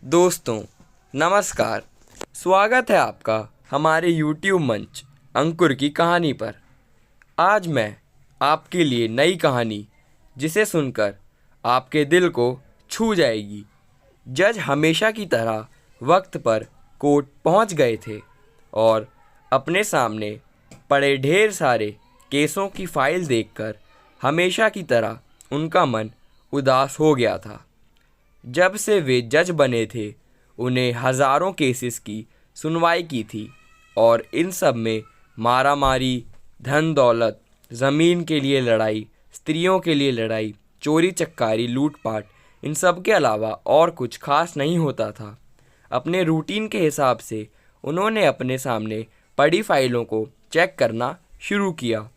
दोस्तों नमस्कार। स्वागत है आपका हमारे YouTube मंच अंकुर की कहानी पर। आज मैं आपके लिए नई कहानी जिसे सुनकर आपके दिल को छू जाएगी। जज हमेशा की तरह वक्त पर कोर्ट पहुंच गए थे और अपने सामने पड़े ढेर सारे केसों की फाइल देखकर हमेशा की तरह उनका मन उदास हो गया था। जब से वे जज बने थे उन्हें हज़ारों केसेस की सुनवाई की थी और इन सब में मारा मारी, धन दौलत, ज़मीन के लिए लड़ाई, स्त्रियों के लिए लड़ाई, चोरी चक्कारी, लूटपाट, इन सब के अलावा और कुछ खास नहीं होता था। अपने रूटीन के हिसाब से उन्होंने अपने सामने पड़ी फाइलों को चेक करना शुरू किया।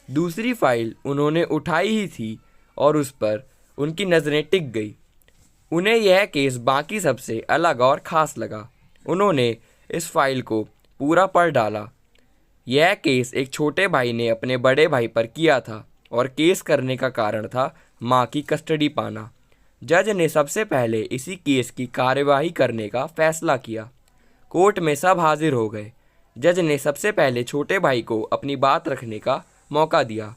दूसरी फाइल उन्होंने उठाई ही थी और उस पर उनकी नज़रें टिक गई। उन्हें यह केस बाकी सबसे अलग और ख़ास लगा। उन्होंने इस फाइल को पूरा पढ़ डाला। यह केस एक छोटे भाई ने अपने बड़े भाई पर किया था और केस करने का कारण था मां की कस्टडी पाना। जज ने सबसे पहले इसी केस की कार्यवाही करने का फैसला किया। कोर्ट में सब हाजिर हो गए। जज ने सबसे पहले छोटे भाई को अपनी बात रखने का मौका दिया।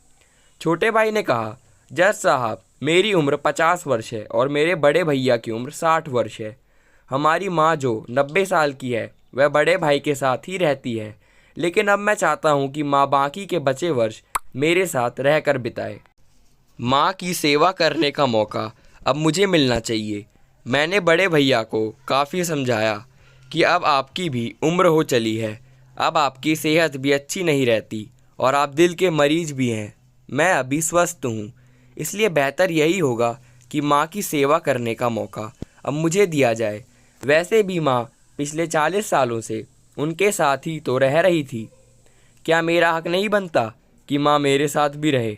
छोटे भाई ने कहा, जज साहब, मेरी उम्र 50 वर्ष है और मेरे बड़े भैया की उम्र 60 वर्ष है। हमारी माँ जो 90 साल की है वह बड़े भाई के साथ ही रहती है, लेकिन अब मैं चाहता हूँ कि माँ बाकी के बचे वर्ष मेरे साथ रहकर बिताए। माँ की सेवा करने का मौका अब मुझे मिलना चाहिए। मैंने बड़े भैया को काफ़ी समझाया कि अब आपकी भी उम्र हो चली है, अब आपकी सेहत भी अच्छी नहीं रहती और आप दिल के मरीज भी हैं। मैं अभी स्वस्थ हूँ, इसलिए बेहतर यही होगा कि माँ की सेवा करने का मौका अब मुझे दिया जाए। वैसे भी माँ पिछले 40 सालों से उनके साथ ही तो रह रही थी। क्या मेरा हक नहीं बनता कि माँ मेरे साथ भी रहे?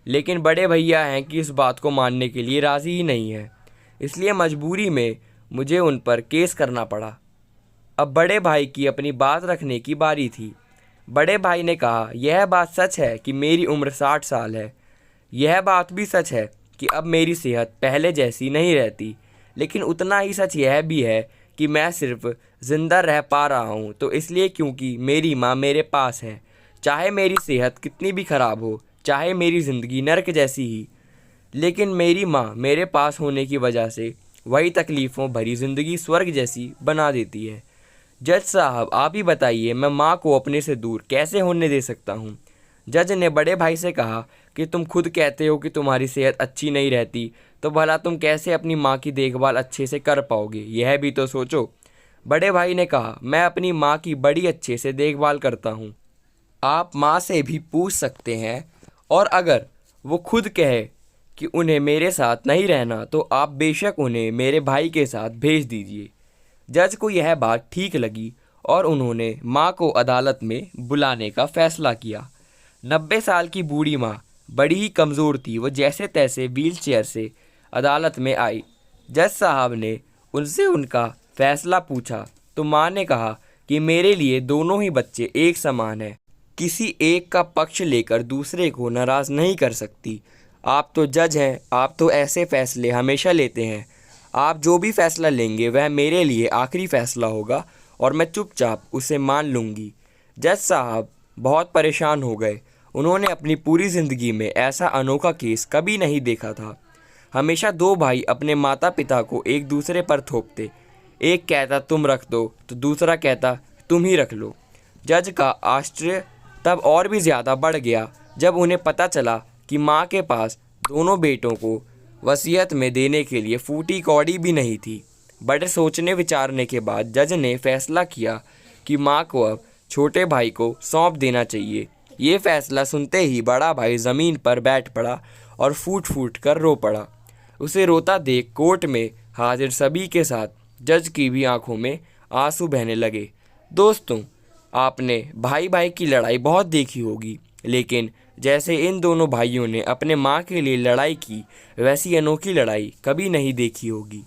लेकिन बड़े भैया हैं कि इस बात को मानने के लिए राज़ी ही नहीं है, इसलिए मजबूरी में मुझे उन पर केस करना पड़ा। अब बड़े भाई की अपनी बात रखने की बारी थी। बड़े भाई ने कहा, यह बात सच है कि मेरी उम्र 60 साल है। यह बात भी सच है कि अब मेरी सेहत पहले जैसी नहीं रहती, लेकिन उतना ही सच यह भी है कि मैं सिर्फ ज़िंदा रह पा रहा हूँ तो इसलिए क्योंकि मेरी माँ मेरे पास है। चाहे मेरी सेहत कितनी भी ख़राब हो, चाहे मेरी ज़िंदगी नर्क जैसी ही, लेकिन मेरी माँ मेरे पास होने की वजह से वही तकलीफ़ों भरी ज़िंदगी स्वर्ग जैसी बना देती है। जज साहब, आप ही बताइए, मैं माँ को अपने से दूर कैसे होने दे सकता हूँ? जज ने बड़े भाई से कहा कि तुम खुद कहते हो कि तुम्हारी सेहत अच्छी नहीं रहती, तो भला तुम कैसे अपनी माँ की देखभाल अच्छे से कर पाओगे, यह भी तो सोचो। बड़े भाई ने कहा, मैं अपनी माँ की बड़ी अच्छे से देखभाल करता हूँ। आप माँ से भी पूछ सकते हैं, और अगर वो खुद कहे कि उन्हें मेरे साथ नहीं रहना तो आप बेशक उन्हें मेरे भाई के साथ भेज दीजिए। जज को यह बात ठीक लगी और उन्होंने माँ को अदालत में बुलाने का फैसला किया। 90 साल की बूढ़ी माँ बड़ी ही कमज़ोर थी। वो जैसे तैसे व्हीलचेयर से अदालत में आई। जज साहब ने उनसे उनका फ़ैसला पूछा तो माँ ने कहा कि मेरे लिए दोनों ही बच्चे एक समान हैं। किसी एक का पक्ष लेकर दूसरे को नाराज़ नहीं कर सकती। आप तो जज हैं, आप तो ऐसे फ़ैसले हमेशा लेते हैं। आप जो भी फ़ैसला लेंगे वह मेरे लिए आखिरी फ़ैसला होगा और मैं चुपचाप उसे मान लूँगी। जज साहब बहुत परेशान हो गए। उन्होंने अपनी पूरी ज़िंदगी में ऐसा अनोखा केस कभी नहीं देखा था। हमेशा दो भाई अपने माता पिता को एक दूसरे पर थोपते। एक कहता तुम रख दो तो दूसरा कहता तुम ही रख लो। जज का आश्चर्य तब और भी ज़्यादा बढ़ गया जब उन्हें पता चला कि माँ के पास दोनों बेटों को वसीयत में देने के लिए फूटी कौड़ी भी नहीं थी। बड़े सोचने विचारने के बाद जज ने फैसला किया कि माँ को अब छोटे भाई को सौंप देना चाहिए। ये फैसला सुनते ही बड़ा भाई ज़मीन पर बैठ पड़ा और फूट फूट कर रो पड़ा। उसे रोता देख कोर्ट में हाजिर सभी के साथ जज की भी आंखों में आंसू बहने लगे। दोस्तों, आपने भाई भाई की लड़ाई बहुत देखी होगी, लेकिन जैसे इन दोनों भाइयों ने अपने माँ के लिए लड़ाई की वैसी अनोखी लड़ाई कभी नहीं देखी होगी।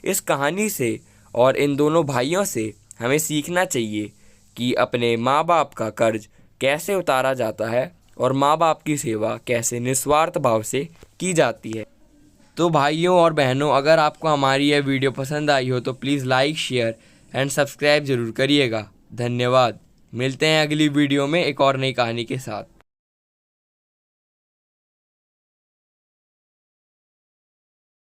इस कहानी से और इन दोनों भाइयों से हमें सीखना चाहिए कि अपने माँ बाप का कर्ज कैसे उतारा जाता है और माँ बाप की सेवा कैसे निस्वार्थ भाव से की जाती है। तो भाइयों और बहनों, अगर आपको हमारी यह वीडियो पसंद आई हो तो please like, share and subscribe ज़रूर करिएगा। धन्यवाद। मिलते हैं अगली वीडियो में एक और नई कहानी के साथ।